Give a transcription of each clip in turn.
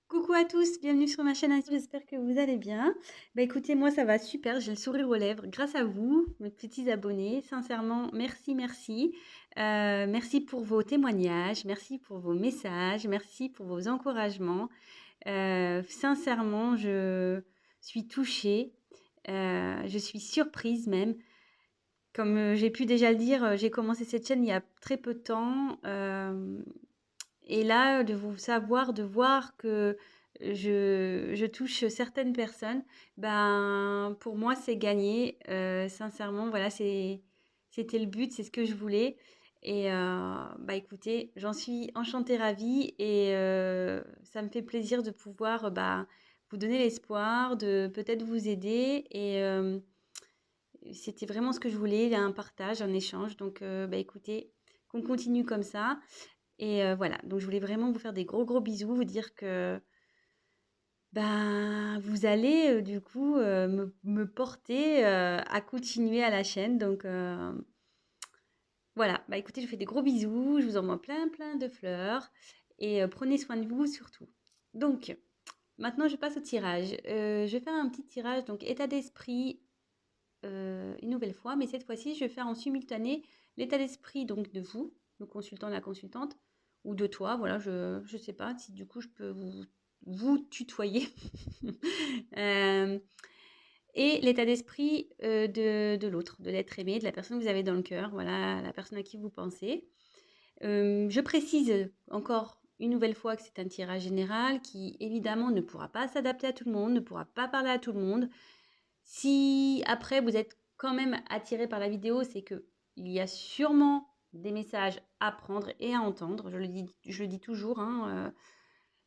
Coucou à tous, bienvenue sur ma chaîne YouTube, j'espère que vous allez bien. Bah écoutez, moi ça va super, j'ai le sourire aux lèvres grâce à vous, mes petits abonnés. Sincèrement, merci, merci. Merci pour vos témoignages, merci pour vos messages, merci pour vos encouragements. Sincèrement, je suis touchée, je suis surprise même. Comme j'ai pu déjà le dire, j'ai commencé cette chaîne il y a très peu de temps. Et là, de vous savoir, de voir que je touche certaines personnes, ben, pour moi, c'est gagné. Sincèrement, voilà, c'était le but, c'est ce que je voulais. Et bah écoutez, j'en suis enchantée, ravie, et ça me fait plaisir de pouvoir bah, vous donner l'espoir, de peut-être vous aider. Et c'était vraiment ce que je voulais, un partage, un échange. Donc, bah écoutez, qu'on continue comme ça. Et voilà, donc je voulais vraiment vous faire des gros gros bisous, vous dire que ben, vous allez du coup me porter à continuer à la chaîne. Donc voilà, bah écoutez, je vous fais des gros bisous, je vous envoie plein plein de fleurs et prenez soin de vous surtout. Donc maintenant je passe au tirage. Je vais faire un petit tirage, donc état d'esprit une nouvelle fois, mais cette fois-ci je vais faire en simultané l'état d'esprit donc de vous, le consultant, la consultante, ou de toi, voilà, je sais pas si du coup je peux vous tutoyer. Euh, et l'état d'esprit de l'autre, de l'être aimé, de la personne que vous avez dans le cœur, voilà, la personne à qui vous pensez. Je précise encore une nouvelle fois que c'est un tirage général qui évidemment ne pourra pas s'adapter à tout le monde, ne pourra pas parler à tout le monde. Si après vous êtes quand même attiré par la vidéo, c'est que il y a sûrement des messages à prendre et à entendre. Je le dis toujours, hein,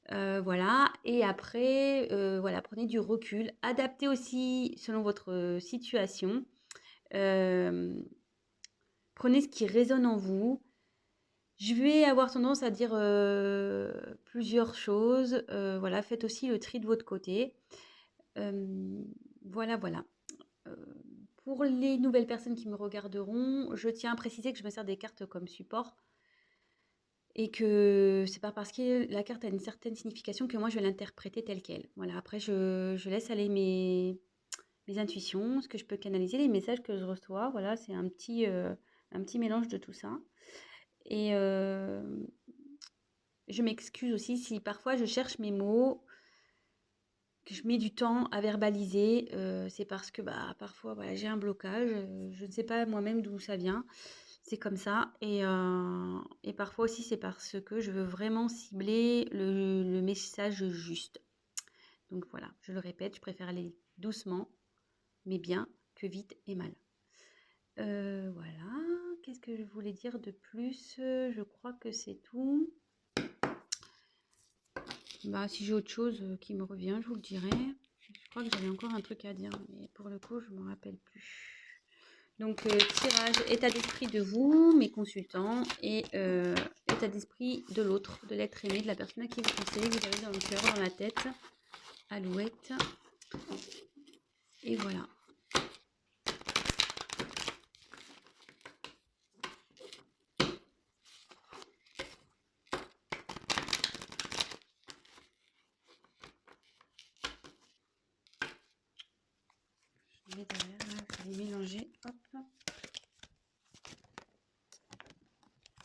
voilà. Et après, voilà, prenez du recul, adaptez aussi selon votre situation. Euh, Prenez ce qui résonne en vous. Je vais avoir tendance à dire plusieurs choses. Voilà, faites aussi le tri de votre côté. Euh, voilà, voilà. Euh, pour les nouvelles personnes qui me regarderont, je tiens à préciser que je me sers des cartes comme support et que c'est pas parce que la carte a une certaine signification que moi je vais l'interpréter telle qu'elle. Voilà, après je laisse aller mes intuitions, ce que je peux canaliser, les messages que je reçois. Voilà, c'est un petit mélange de tout ça. Et je m'excuse aussi si parfois je cherche mes mots, que je mets du temps à verbaliser, c'est parce que bah, parfois voilà, j'ai un blocage, je ne sais pas moi-même d'où ça vient, c'est comme ça. Et parfois aussi c'est parce que je veux vraiment cibler le message juste. Donc voilà, je le répète, je préfère aller doucement, mais bien, que vite et mal. Voilà, qu'est-ce que je voulais dire de plus? Je crois que c'est tout. Bah, si j'ai autre chose qui me revient, je vous le dirai. Je crois que j'avais encore un truc à dire, mais pour le coup, je ne me rappelle plus. Donc, tirage, état d'esprit de vous, mes consultants, et état d'esprit de l'autre, de l'être aimé, de la personne à qui vous pensez, vous avez dans le cœur, dans la tête, alouette. Et voilà. Je vais derrière, là, je vais les mélanger. Hop.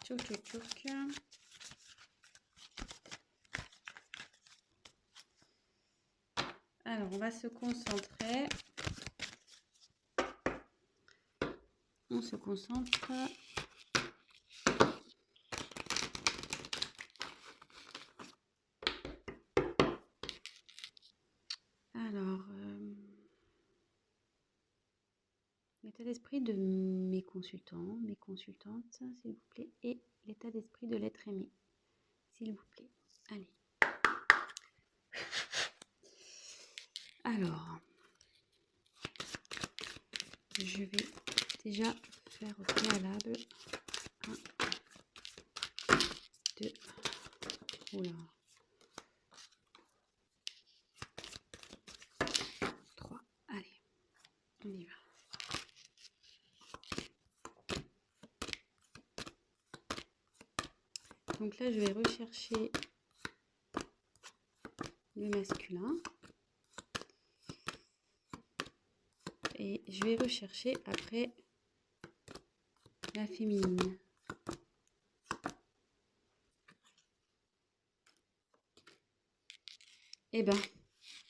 Tchouk, tchouk, tchouk. Alors, on va se concentrer. On se concentre. Alors, l'état d'esprit de mes consultants, mes consultantes, s'il vous plaît, et l'état d'esprit de l'être aimé, s'il vous plaît. Allez. Alors, je vais déjà faire au préalable 1, 2, oula, 3. Allez, on y va. Donc là, je vais rechercher le masculin. Et je vais rechercher après la féminine. Eh ben,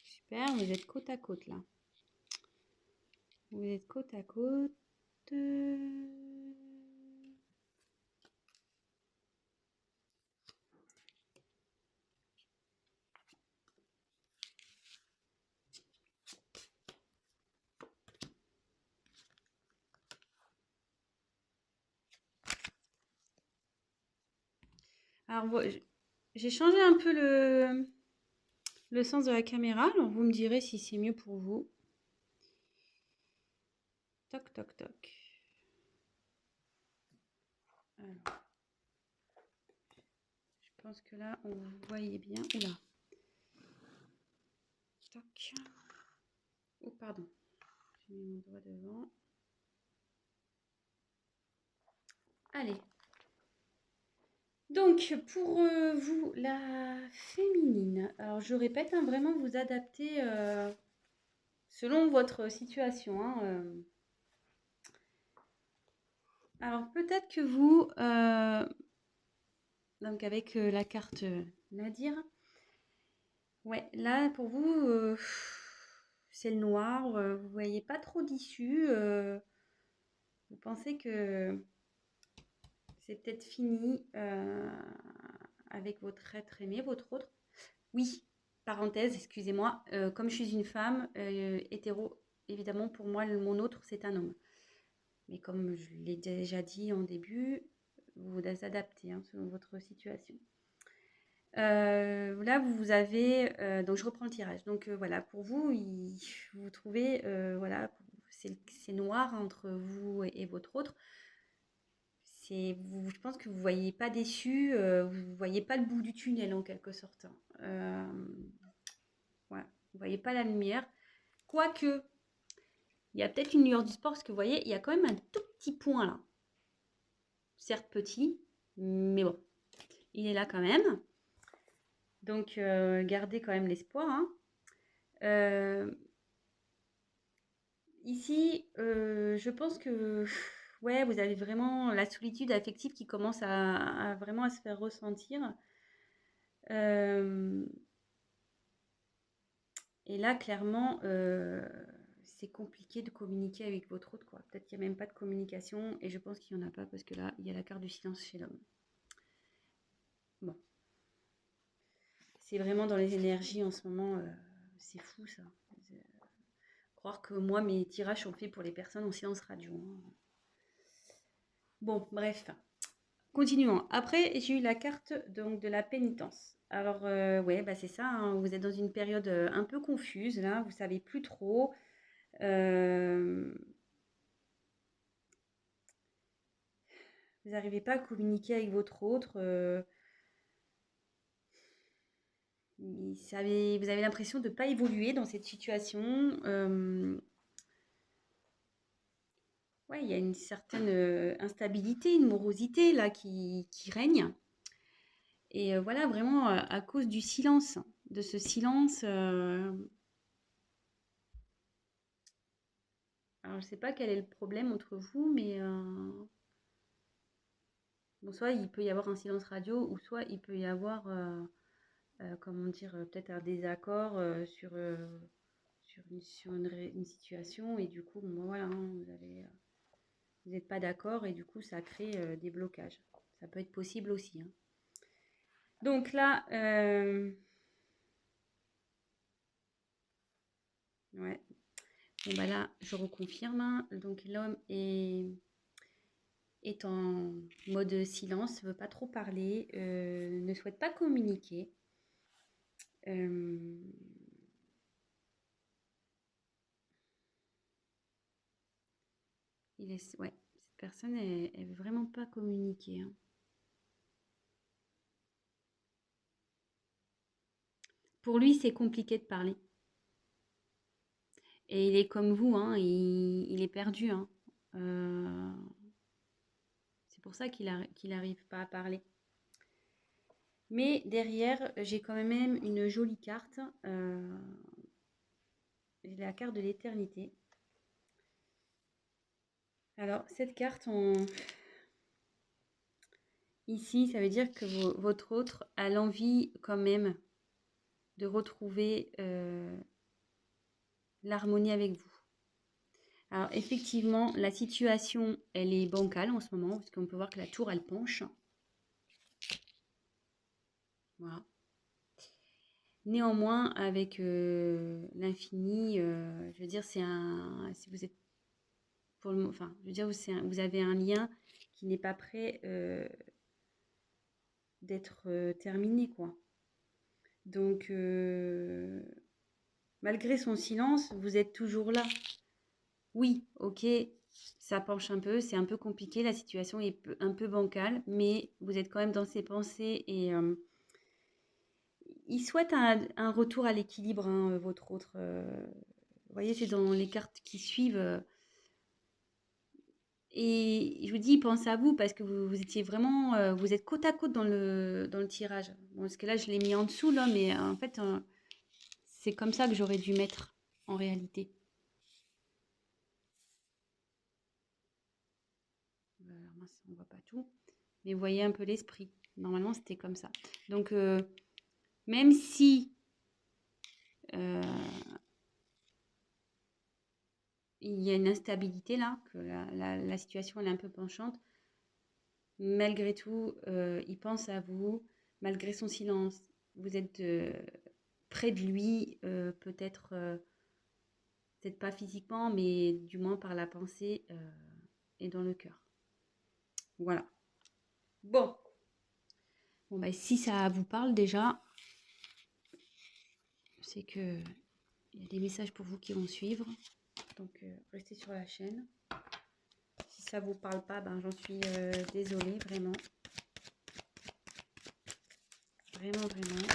super, vous êtes côte à côte là. Vous êtes côte à côte. Alors, j'ai changé un peu le sens de la caméra. Alors, vous me direz si c'est mieux pour vous. Toc, toc, toc. Alors, je pense que là, on voyait bien. Oula. Toc. Oh, pardon. J'ai mis mon doigt devant. Allez. Donc, pour vous, la féminine. Alors, je répète, hein, vraiment vous adapter selon votre situation. Hein, Alors, peut-être que vous, donc avec la carte Nadir, ouais, là, pour vous, c'est le noir. Vous voyez pas trop d'issue. Vous pensez que c'est peut-être fini avec votre être aimé, votre autre. Oui, parenthèse, excusez-moi, comme je suis une femme hétéro, évidemment, pour moi, mon autre, c'est un homme. Mais comme je l'ai déjà dit en début, vous vous adaptez hein, selon votre situation. Là, vous avez... donc, je reprends le tirage. Donc, voilà, pour vous, vous trouvez... voilà, c'est noir entre vous et votre autre. Je pense que vous ne voyez pas déçu, vous ne voyez pas le bout du tunnel, en quelque sorte. Hein. Ouais, vous ne voyez pas la lumière. Quoique, il y a peut-être une lueur du sport, parce que vous voyez, il y a quand même un tout petit point là. Certes petit, mais bon, il est là quand même. Donc, gardez quand même l'espoir. Hein. Ici, je pense que ouais, vous avez vraiment la solitude affective qui commence à vraiment à se faire ressentir. Euh, et là, clairement, c'est compliqué de communiquer avec votre autre, quoi. Peut-être qu'il n'y a même pas de communication, et je pense qu'il n'y en a pas parce que là, il y a la carte du silence chez l'homme. Bon, c'est vraiment dans les énergies en ce moment, c'est fou ça. Croire que moi, mes tirages sont faits pour les personnes en silence radio. Hein. Bon, bref. Continuons. Après, j'ai eu la carte donc, de la pénitence. Alors, ouais, bah, c'est ça. Hein, vous êtes dans une période un peu confuse, là. Vous savez plus trop. Vous n'arrivez pas à communiquer avec votre autre. Vous avez l'impression de ne pas évoluer dans cette situation. Ouais, il y a une certaine instabilité, une morosité là qui règne. Et voilà, vraiment à cause du silence, de ce silence. Alors, je ne sais pas quel est le problème entre vous, mais bon, soit il peut y avoir un silence radio, ou soit il peut y avoir, comment dire, peut-être un désaccord une situation, et du coup, bon, voilà, hein, vous n'êtes pas d'accord, et du coup, ça crée des blocages. Ça peut être possible aussi. Hein. Donc là, ouais. Bon, bah là, je reconfirme. Hein. Donc l'homme est en mode silence, ne veut pas trop parler, ne souhaite pas communiquer. Ouais, cette personne, elle veut vraiment pas communiquer. Hein. Pour lui, c'est compliqué de parler. Et il est comme vous, hein, il est perdu. Hein. C'est pour ça qu'il n'arrive pas à parler. Mais derrière, j'ai quand même une jolie carte. J'ai la carte de l'éternité. Alors, cette carte, ici, ça veut dire que votre autre a l'envie quand même de retrouver l'harmonie avec vous. Alors, effectivement, la situation, elle est bancale en ce moment, parce qu'on peut voir que la tour, elle penche. Voilà. Néanmoins, avec l'infini, je veux dire, c'est un... Si vous êtes pour le, enfin, je veux dire, vous avez un lien qui n'est pas prêt d'être terminé, quoi. Donc, malgré son silence, vous êtes toujours là. Oui, ok, ça penche un peu, c'est un peu compliqué, la situation est un peu bancale, mais vous êtes quand même dans ses pensées et il souhaite un retour à l'équilibre, hein, votre autre. Vous voyez, c'est dans les cartes qui suivent. Et je vous dis, il pense à vous parce que vous étiez vraiment, vous êtes côte à côte dans le tirage. Bon, parce que là, je l'ai mis en dessous, là, mais en fait, c'est comme ça que j'aurais dû mettre en réalité. Alors, mince, on voit pas tout. Mais vous voyez un peu l'esprit. Normalement, c'était comme ça. Donc, même si euh, il y a une instabilité là, que la situation elle est un peu penchante, malgré tout, il pense à vous, malgré son silence. Vous êtes près de lui, peut-être pas physiquement, mais du moins par la pensée et dans le cœur. Voilà. Bon. Bon, bah, si ça vous parle déjà, c'est que il y a des messages pour vous qui vont suivre. Donc, restez sur la chaîne. Si ça vous parle pas, ben, j'en suis désolée, vraiment. Vraiment, vraiment.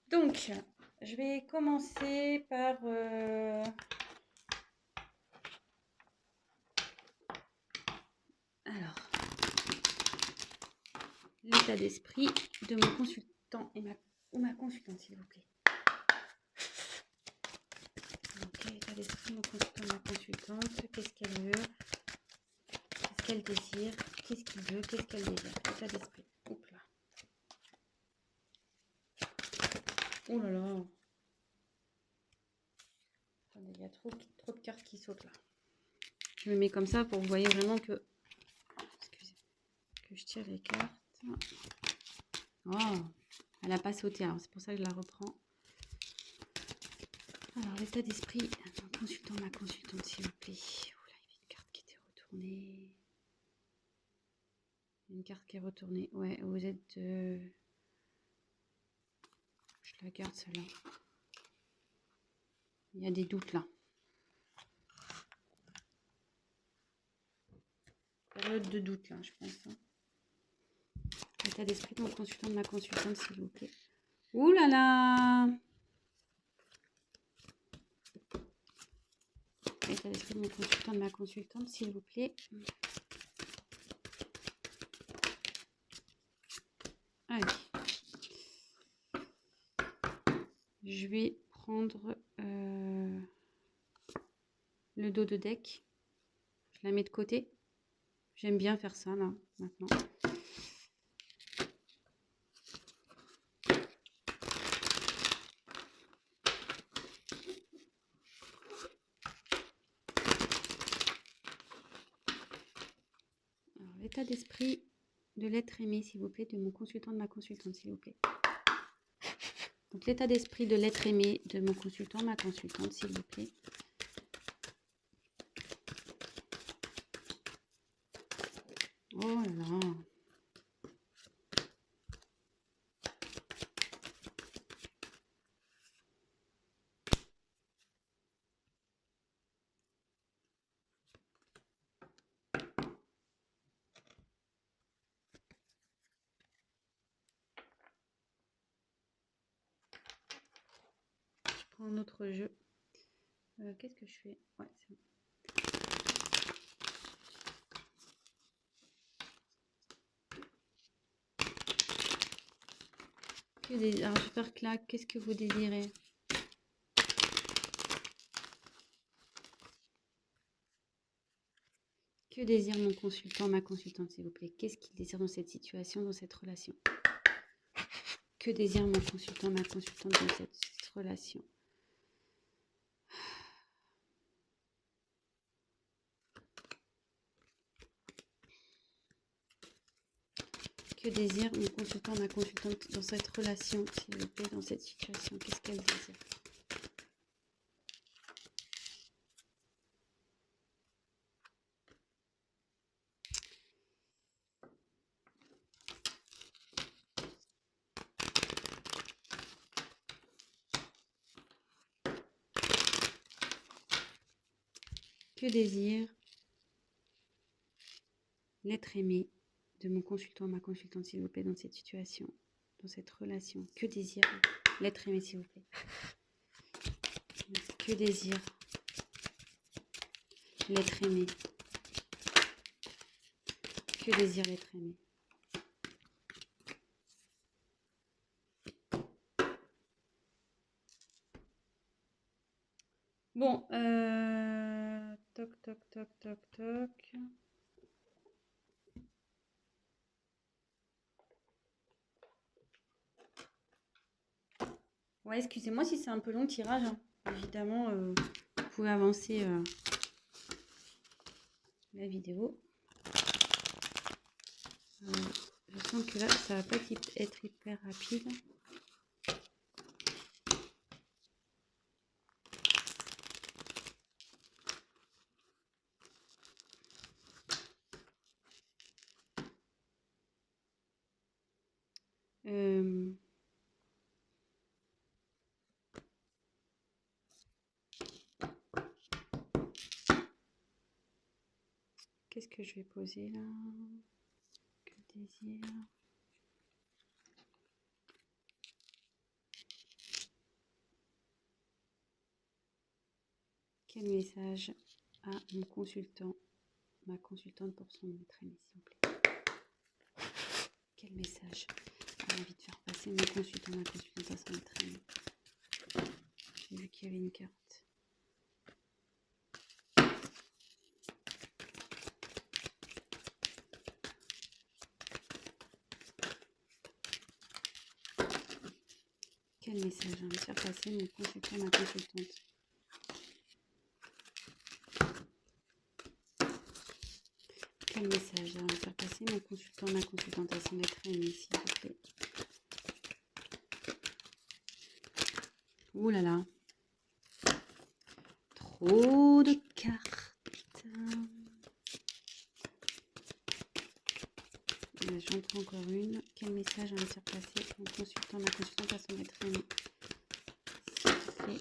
Donc, je vais commencer par... Alors, l'état d'esprit de mon consultant ou ma consultante, s'il vous plaît. Ok, l'état d'esprit de mon consultant, ma consultante. Qu'est-ce qu'elle veut? Qu'est-ce qu'elle désire? Qu'est-ce qu'il veut? Qu'est-ce qu'elle désire? L'état d'esprit. Oups là. Oh là là. Attendez, il y a trop de cartes qui sautent là. Je me mets comme ça pour que vous voyez vraiment que... Excusez. Que je tire les cartes. Oh, elle n'a pas sauté, alors c'est pour ça que je la reprends. Alors, l'état d'esprit, mon consultant, ma consultante, s'il vous plaît. Oula, il y avait une carte qui était retournée. Une carte qui est retournée. Ouais, vous êtes... Je la garde, celle-là. Il y a des doutes, là. Période de doute, là, je pense. Hein. L'état d'esprit de mon consultant, de ma consultante, s'il vous plaît. Ouh là là! L'état d'esprit de mon consultant, de ma consultante, s'il vous plaît. Allez. Je vais prendre le dos de deck. Je la mets de côté. J'aime bien faire ça, là, maintenant. Alors, l'état d'esprit de l'être aimé, s'il vous plaît, de mon consultant, de ma consultante, s'il vous plaît. Donc, l'état d'esprit de l'être aimé de mon consultant, ma consultante, s'il vous plaît. Oh là là. Je prends un autre jeu. Qu'est-ce que je fais? Ouais, c'est bon. Alors, je vais faire claque. Qu'est-ce que vous désirez? Que désire mon consultant, ma consultante, s'il vous plaît? Qu'est-ce qu'il désire dans cette situation, dans cette relation? Que désire mon consultant, ma consultante dans cette relation? Que désire mon consultant, ma consultante dans cette relation, s'il vous plaît, dans cette situation? Qu'est-ce qu'elle désire? Que désire l'être aimé de mon consultant, ma consultante, s'il vous plaît, dans cette situation, dans cette relation? Que désire l'être aimé, s'il vous plaît? Que désire l'être aimé? Que désire l'être aimé? Bon, toc, toc, toc, toc, toc. Ouais, excusez-moi si c'est un peu long le tirage, hein. Évidemment, vous pouvez avancer la vidéo. Je sens que là, ça va pas être hyper rapide. Qu'est-ce que je vais poser là? Que désire? Quel message à mon consultant, ma consultante pour son être aimé, s'il vous plaît? Quel message a envie de faire passer mon consultant, ma consultante à son être aimé? J'ai vu qu'il y avait une carte. Quel message a envie de faire passer mon consultant, ma consultante? Quel message a envie de faire passer mon consultant, ma consultante à son être aimé, s'il vous plaît? Ouh là là. Trop de cartes. J'en prends encore une. Quel message a envie de faire passer mon consultant, ma consultante à son être aimé, s'il vous plaît?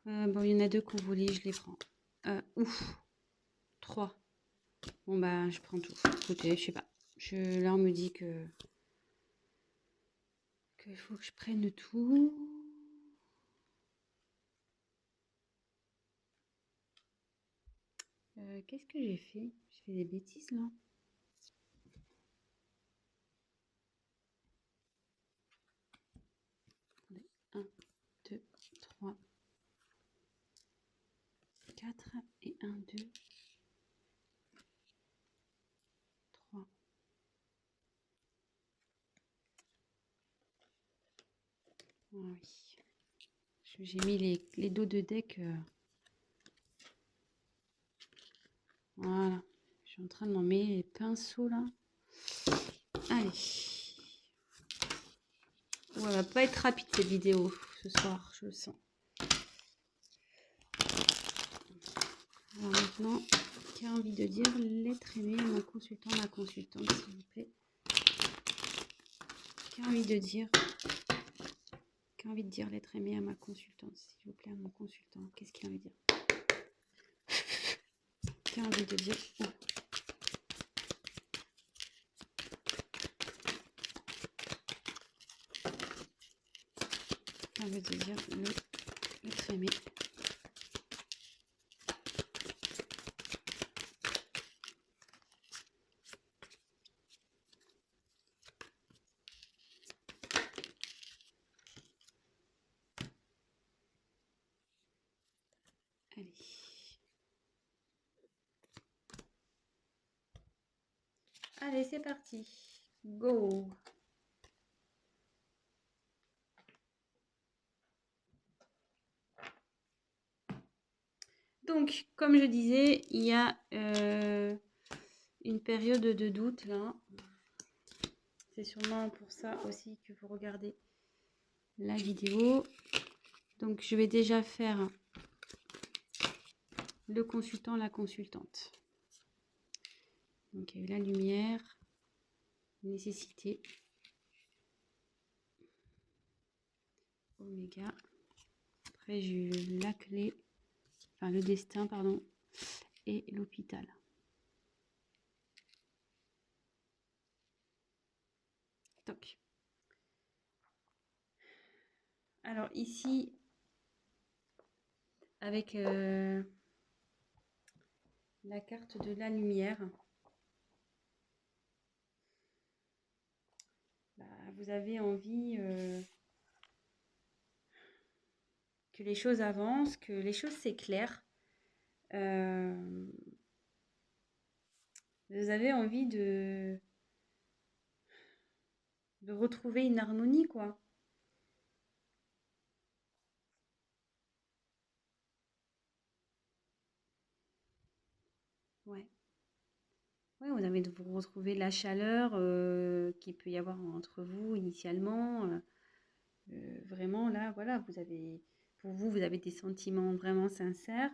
Bon, il y en a deux qu'on voulait, je les prends. Ouf. 3. Bon, bah, je prends tout. Écoutez, je sais pas. Là, on me dit que faut que je prenne tout. Qu'est-ce que j'ai fait? J'ai fait des bêtises, là. Attendez. 1, 2, 3, 4 et 1, 2, 3. Ah oui. J'ai mis les dos de deck. Voilà. Je suis en train de m'en mettre les pinceaux, là. Allez. Ouais, elle va pas être rapide, cette vidéo, ce soir, je le sens. Alors maintenant, qui a envie de dire l'être aimé à mon consultant, ma consultante, s'il vous plaît? Qui a envie de dire l'être aimé à ma consultante, s'il vous plaît, à mon consultant? Qu'est-ce qu'il a envie de dire? Qui a envie de dire Qui a envie de dire l'être aimé? Allez, c'est parti. Go. Donc, comme je disais, il y a une période de doute là. C'est sûrement pour ça aussi que vous regardez la vidéo. Donc, je vais déjà faire le consultant, la consultante. Donc, il y a eu la lumière, nécessité, oméga. Après, j'ai eu la clé, enfin le destin, pardon, et l'hôpital. Toc. Alors ici, avec la carte de la lumière, bah, vous avez envie que les choses avancent, que les choses s'éclairent. Vous avez envie de retrouver une harmonie, quoi. Ouais. Ouais, vous avez de vous retrouver la chaleur qu'il peut y avoir entre vous initialement. Vraiment, là, voilà, vous avez, pour vous, vous avez des sentiments vraiment sincères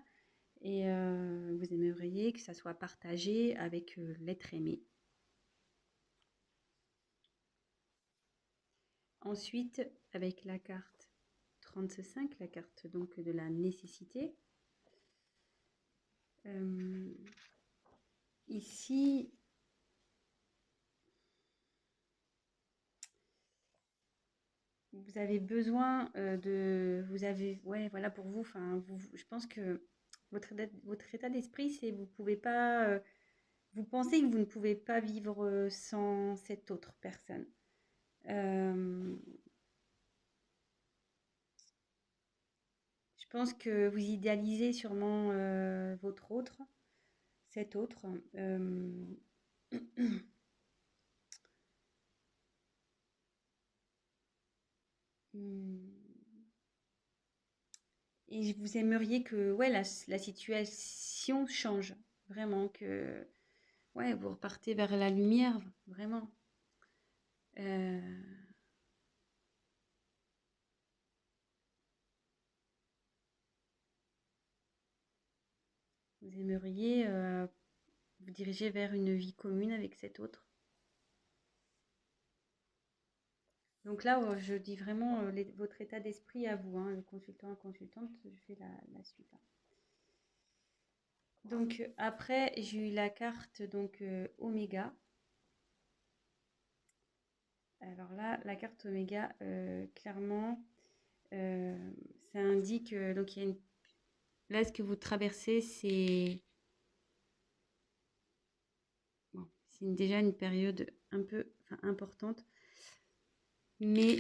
et vous aimeriez que ça soit partagé avec l'être aimé. Ensuite, avec la carte 35, la carte donc de la nécessité. Ici, vous avez besoin vous avez, ouais, voilà, pour vous, enfin, je pense que votre état d'esprit, c'est vous pouvez pas, vous pensez que vous ne pouvez pas vivre sans cette autre personne. Euh, je pense que vous idéalisez sûrement votre autre, cet autre. Et vous aimeriez que ouais, la situation change, vraiment, que ouais, vous repartez vers la lumière, vraiment. Euh, vous aimeriez vous diriger vers une vie commune avec cet autre. Donc là, je dis vraiment votre état d'esprit à vous, hein, le consultant, la consultante, je fais la suite, hein. Donc après, j'ai eu la carte donc Oméga. Alors là, la carte Oméga, clairement, ça indique donc il y a une là ce que vous traversez, c'est bon, c'est déjà une période un peu enfin, importante, mais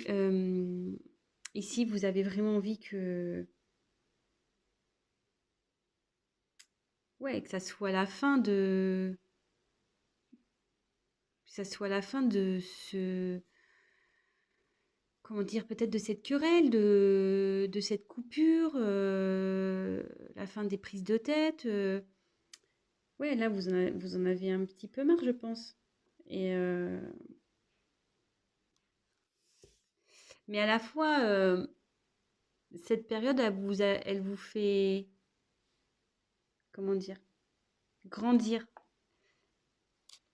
ici vous avez vraiment envie que ouais que ça soit la fin de que ça soit la fin de ce comment dire, peut-être de cette querelle, de cette coupure, la fin des prises de tête. Ouais, là, vous en avez un petit peu marre, je pense. Et, mais à la fois, cette période, elle vous fait, comment dire, grandir.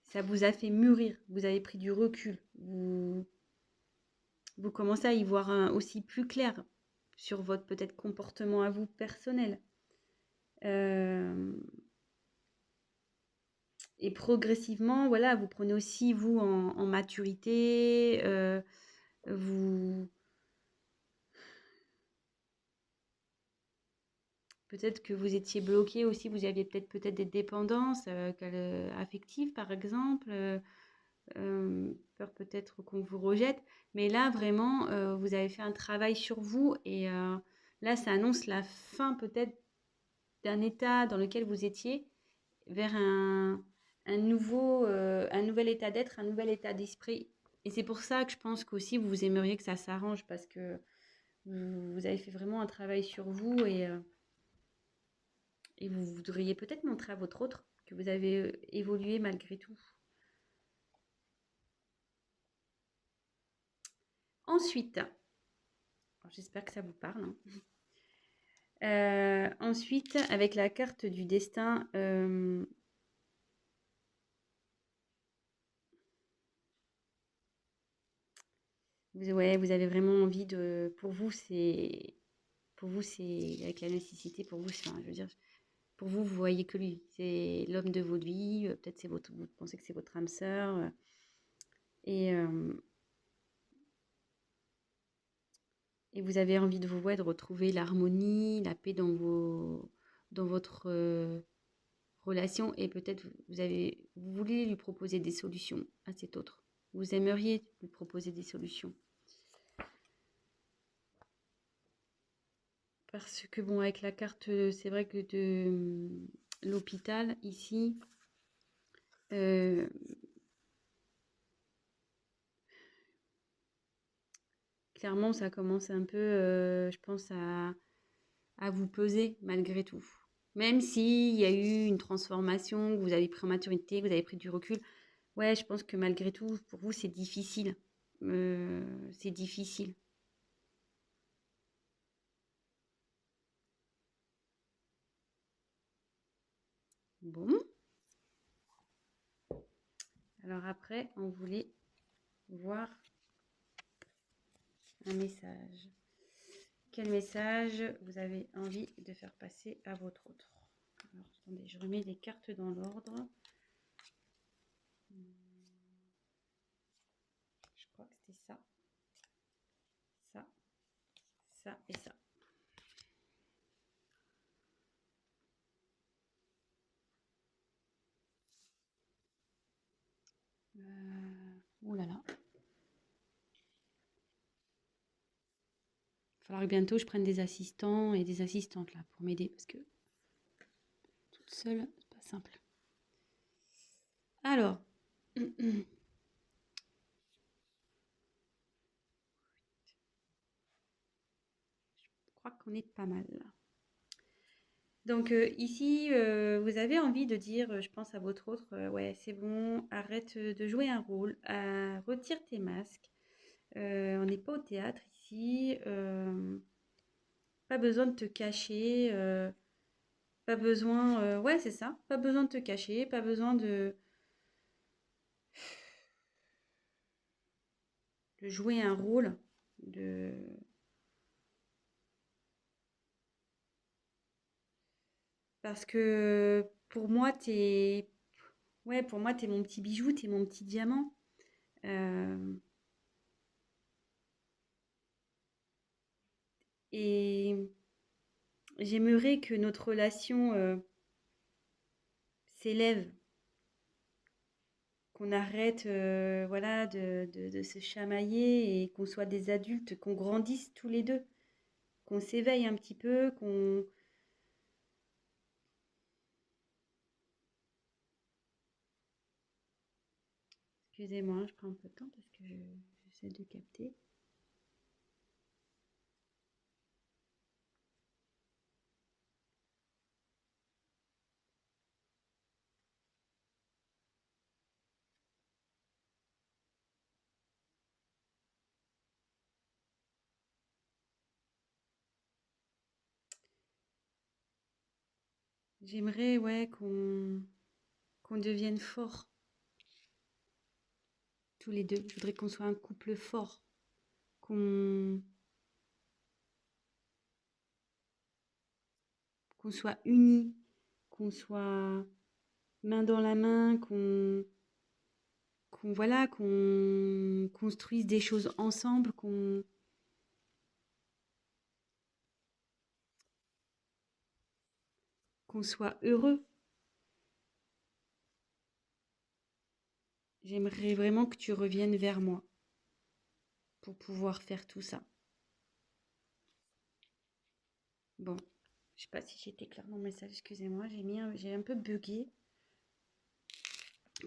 Ça vous a fait mûrir. Vous avez pris du recul. Vous commencez à y voir aussi plus clair sur votre peut-être comportement à vous personnel. Euh, Et progressivement, voilà, vous prenez aussi, vous, en maturité, vous... Peut-être que vous étiez bloqué aussi, vous aviez peut-être des dépendances affectives, par exemple, peur peut-être qu'on vous rejette. Mais là, vraiment, vous avez fait un travail sur vous et là, ça annonce la fin peut-être d'un état dans lequel vous étiez vers un nouvel état d'être, un nouvel état d'esprit. Et c'est pour ça que je pense qu'aussi vous aimeriez que ça s'arrange parce que vous avez fait vraiment un travail sur vous et vous voudriez peut-être montrer à votre autre que vous avez évolué malgré tout. Ensuite, j'espère que ça vous parle. Ensuite, avec la carte du destin, ouais, vous avez vraiment envie de. Pour vous, c'est avec la nécessité. Pour vous, je veux dire, pour vous, vous voyez que lui. C'est l'homme de votre vie. Peut-être vous pensez que c'est votre âme sœur. Et, euh, et vous avez envie de vous ouais, de retrouver l'harmonie, la paix dans votre relation. Et peut-être vous voulez lui proposer des solutions à cet autre. Vous aimeriez lui proposer des solutions. Parce que bon, avec la carte, c'est vrai que de l'hôpital ici, euh, clairement, ça commence un peu, je pense, à vous peser malgré tout. Même s'il y a eu une transformation, que vous avez pris en maturité, que vous avez pris du recul, ouais, je pense que malgré tout, pour vous, c'est difficile. C'est difficile. Bon, alors après, on voulait voir un message. Quel message vous avez envie de faire passer à votre autre? Alors, attendez, je remets les cartes dans l'ordre. Je crois que c'était ça, ça, ça et ça. Ouh là là. Il va falloir que bientôt je prenne des assistants et des assistantes là pour m'aider parce que toute seule, c'est pas simple. Alors, je crois qu'on est pas mal là. Donc ici, vous avez envie de dire, je pense à votre autre, ouais, c'est bon, arrête de jouer un rôle, retire tes masques. On n'est pas au théâtre ici, pas besoin de te cacher, pas besoin, ouais, c'est ça, pas besoin de te cacher, pas besoin de jouer un rôle, de... Parce que pour moi, ouais, pour moi, t'es mon petit bijou, t'es mon petit diamant. Euh, et j'aimerais que notre relation s'élève, qu'on arrête voilà, de se chamailler et qu'on soit des adultes, qu'on grandisse tous les deux, qu'on s'éveille un petit peu, qu'on... Excusez-moi, je prends un peu de temps parce que j'essaie de capter. J'aimerais ouais, qu'on devienne forts tous les deux. Je voudrais qu'on soit un couple fort, qu'on qu'on soit unis, qu'on soit main dans la main, qu'on voilà, qu'on construise des choses ensemble, qu'on soit heureux. J'aimerais vraiment que tu reviennes vers moi pour pouvoir faire tout ça. Bon, je sais pas si j'étais claire dans le message, excusez-moi, j'ai un peu bugué.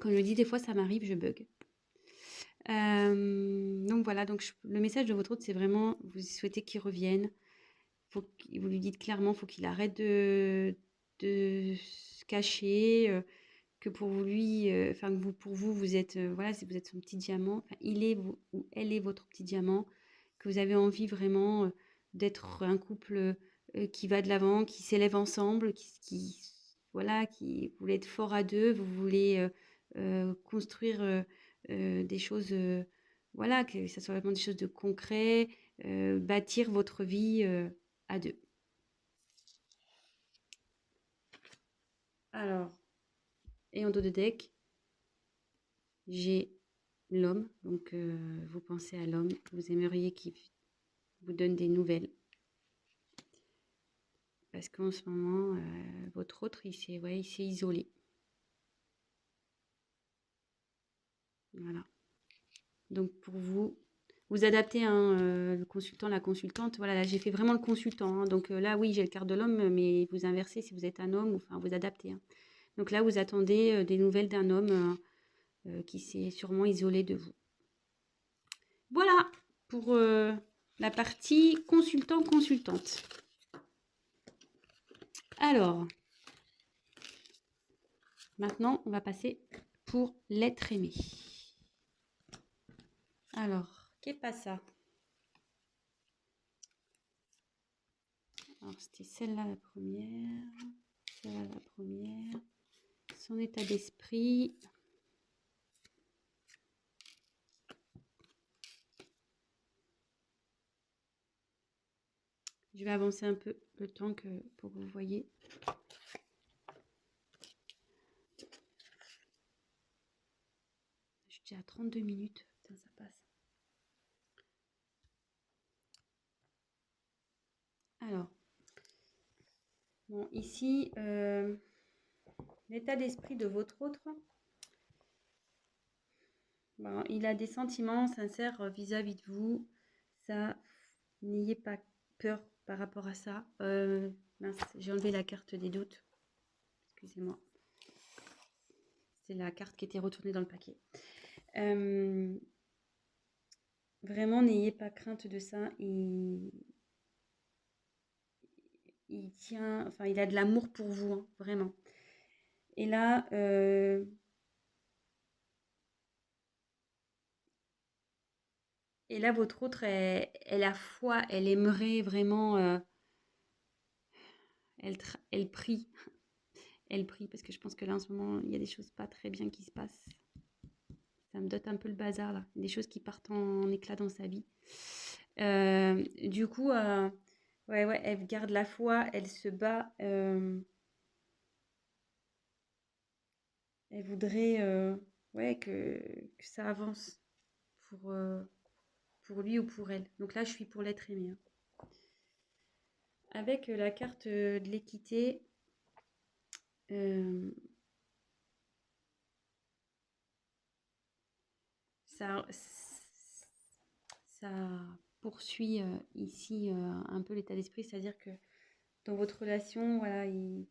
Comme je dis, des fois, ça m'arrive, je bug. Donc voilà, donc le message de votre hôte, c'est vraiment, vous souhaitez qu'il revienne. Vous lui dites clairement, faut qu'il arrête de se cacher, que pour lui, enfin que pour vous, vous êtes, voilà, si vous êtes son petit diamant, enfin, il est ou elle est votre petit diamant, que vous avez envie vraiment d'être un couple qui va de l'avant, qui s'élève ensemble, voilà, qui vous voulez être fort à deux, vous voulez construire des choses, voilà, que ça soit vraiment des choses de concret, bâtir votre vie à deux. Alors, et en dos de deck, j'ai l'homme. Donc, vous pensez à l'homme. Vous aimeriez qu'il vous donne des nouvelles. Parce qu'en ce moment, votre autre, il s'est isolé. Voilà. Donc, pour vous, vous adaptez le consultant, la consultante. Voilà, là, j'ai fait vraiment le consultant. Hein. Donc là, oui, j'ai le quart de l'homme, mais vous inversez si vous êtes un homme. Enfin, vous adaptez. Hein. Donc là, vous attendez des nouvelles d'un homme qui s'est sûrement isolé de vous. Voilà pour la partie consultant-consultante. Alors, maintenant, on va passer pour l'être aimé. Alors, qu'est pas ça? Alors, c'était celle-là la première. Celle-là la première. Son état d'esprit. Je vais avancer un peu le temps pour que vous voyez. Je suis à 32 minutes. Putain, ça passe. Alors, bon, ici, l'état d'esprit de votre autre. Bon, il a des sentiments sincères vis-à-vis de vous. Ça, n'ayez pas peur par rapport à ça. Mince, j'ai enlevé la carte des doutes. Excusez-moi. C'est la carte qui était retournée dans le paquet. Vraiment, n'ayez pas crainte de ça. Il tient, enfin, il a de l'amour pour vous, hein, vraiment. Et là, votre autre, elle a foi, elle aimerait vraiment, elle prie. Elle prie parce que je pense que là, en ce moment, il y a des choses pas très bien qui se passent. Ça me dote un peu le bazar, là. Des choses qui partent en éclat dans sa vie. Du coup, ouais, elle garde la foi, elle se bat. Elle voudrait ouais, que ça avance pour lui ou pour elle. Donc là, je suis pour l'être aimé. Hein. Avec la carte de l'équité, ça, ça poursuit ici un peu l'état d'esprit, c'est-à-dire que dans votre relation, voilà, il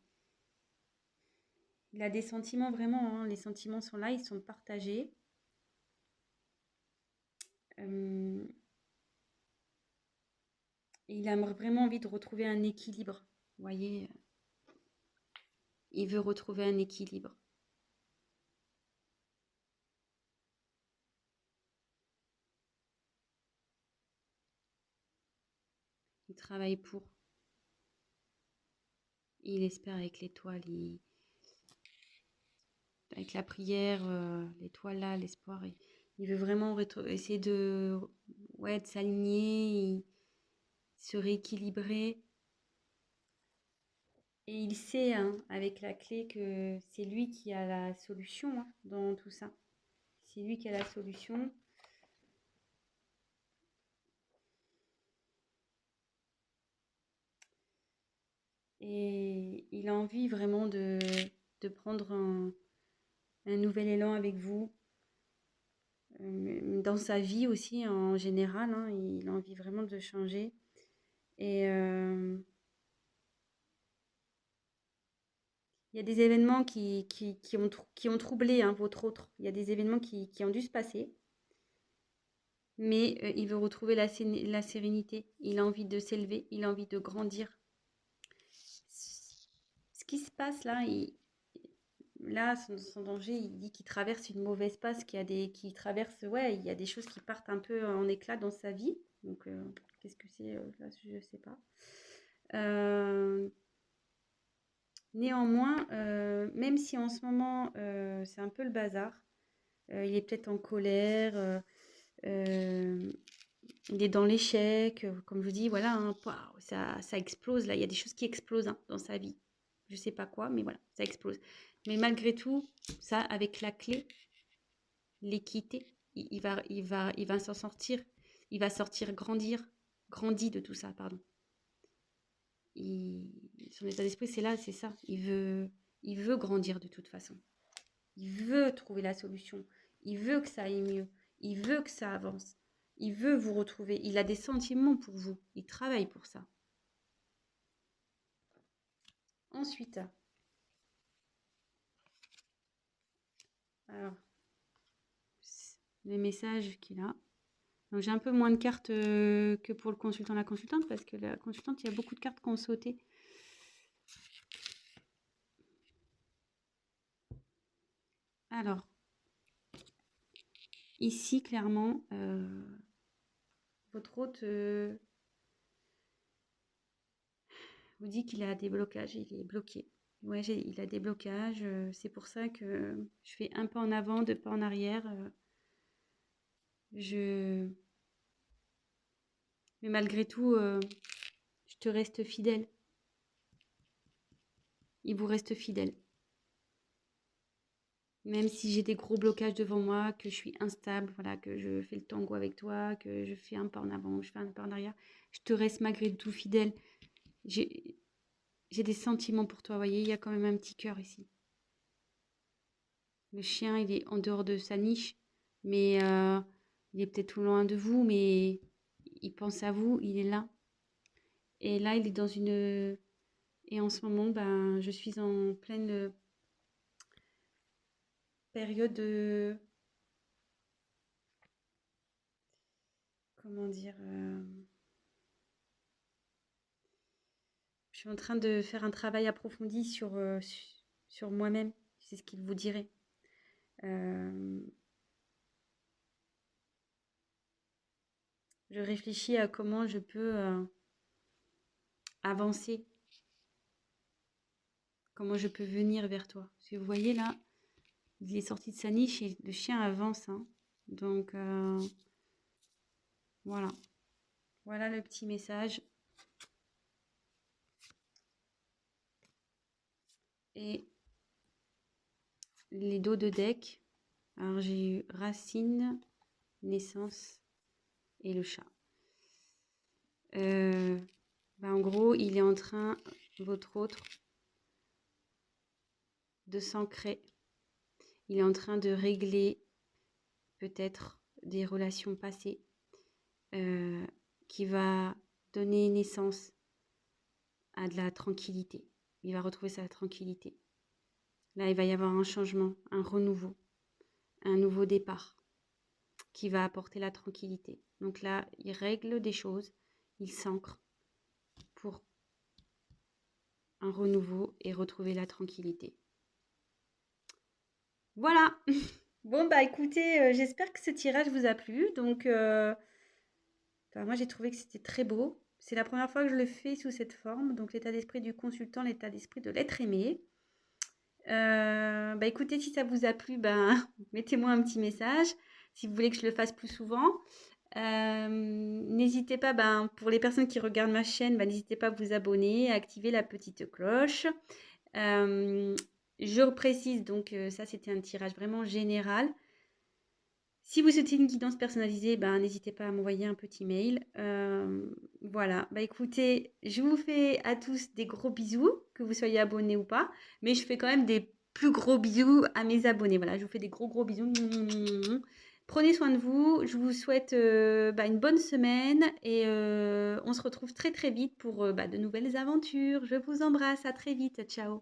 a des sentiments vraiment, hein, les sentiments sont là, ils sont partagés. Et il a vraiment envie de retrouver un équilibre. Vous voyez, il veut retrouver un équilibre. Il travaille pour. Il espère avec l'étoile, avec la prière, l'étoile là, l'espoir. Il veut vraiment essayer de s'aligner, se rééquilibrer. Et il sait, hein, avec la clé, que c'est lui qui a la solution hein, dans tout ça. C'est lui qui a la solution. Et il a envie vraiment de prendre un nouvel élan avec vous. Dans sa vie aussi, en général, hein, il a envie vraiment de changer. Et Il y a des événements qui ont troublé hein, votre autre. Il y a des événements qui ont dû se passer. Mais il veut retrouver la sérénité. Il a envie de s'élever. Il a envie de grandir. Ce qui se passe là, là, son danger, il dit qu'il traverse une mauvaise passe, qu'il traverse, ouais, il y a des choses qui partent un peu en éclat dans sa vie. Donc, qu'est-ce que c'est là, je sais pas. Euh, Néanmoins, même si en ce moment c'est un peu le bazar, il est peut-être en colère, il est dans l'échec, comme je vous dis, voilà, hein, ça explose là, il y a des choses qui explosent hein, dans sa vie. Je sais pas quoi, mais voilà, ça explose. Mais malgré tout, ça, avec la clé, l'équité, il va s'en sortir. Il va sortir grandi de tout ça, pardon. Son état d'esprit, c'est là, c'est ça. Il veut grandir de toute façon. Il veut trouver la solution. Il veut que ça aille mieux. Il veut que ça avance. Il veut vous retrouver. Il a des sentiments pour vous. Il travaille pour ça. Ensuite, alors, les messages qu'il a. Donc j'ai un peu moins de cartes que pour le consultant, la consultante, parce que la consultante, il y a beaucoup de cartes qui ont sauté. Alors, ici, clairement, votre hôte vous dit qu'il a des blocages, il est bloqué. Ouais, il a des blocages, c'est pour ça que je fais un pas en avant, deux pas en arrière. Mais malgré tout, je te reste fidèle. Il vous reste fidèle. Même si j'ai des gros blocages devant moi, que je suis instable, voilà, que je fais le tango avec toi, que je fais un pas en avant, je fais un pas en arrière, je te reste malgré tout fidèle. J'ai des sentiments pour toi, vous voyez, il y a quand même un petit cœur ici. Le chien, il est en dehors de sa niche, mais il est peut-être tout loin de vous, mais il pense à vous, il est là. Et là, il est dans une... Et en ce moment, ben, je suis en pleine période de... Comment dire je suis en train de faire un travail approfondi sur moi-même. C'est ce qu'il vous dirait. Je réfléchis à comment je peux avancer, comment je peux venir vers toi. Parce que vous voyez là, il est sorti de sa niche et le chien avance. Hein. Donc voilà. Voilà le petit message. Et les dos de deck. Alors j'ai eu racine, naissance et le chat. En gros, il est en train, votre autre, de s'ancrer. Il est en train de régler peut-être des relations passées qui va donner naissance à de la tranquillité. Il va retrouver sa tranquillité. Là, il va y avoir un changement, un renouveau, un nouveau départ qui va apporter la tranquillité. Donc là, il règle des choses, il s'ancre pour un renouveau et retrouver la tranquillité. Voilà. Bon, bah écoutez, j'espère que ce tirage vous a plu. Donc, moi, j'ai trouvé que c'était très beau. C'est la première fois que je le fais sous cette forme. Donc, l'état d'esprit du consultant, l'état d'esprit de l'être aimé. Écoutez, si ça vous a plu, mettez-moi un petit message. Si vous voulez que je le fasse plus souvent. N'hésitez pas, pour les personnes qui regardent ma chaîne, n'hésitez pas à vous abonner, à activer la petite cloche. Je précise, donc ça c'était un tirage vraiment général. Si vous souhaitez une guidance personnalisée, n'hésitez pas à m'envoyer un petit mail. Voilà, écoutez, je vous fais à tous des gros bisous, que vous soyez abonnés ou pas. Mais je fais quand même des plus gros bisous à mes abonnés. Voilà, je vous fais des gros bisous. Prenez soin de vous. Je vous souhaite une bonne semaine. Et on se retrouve très très vite pour de nouvelles aventures. Je vous embrasse. À très vite. Ciao.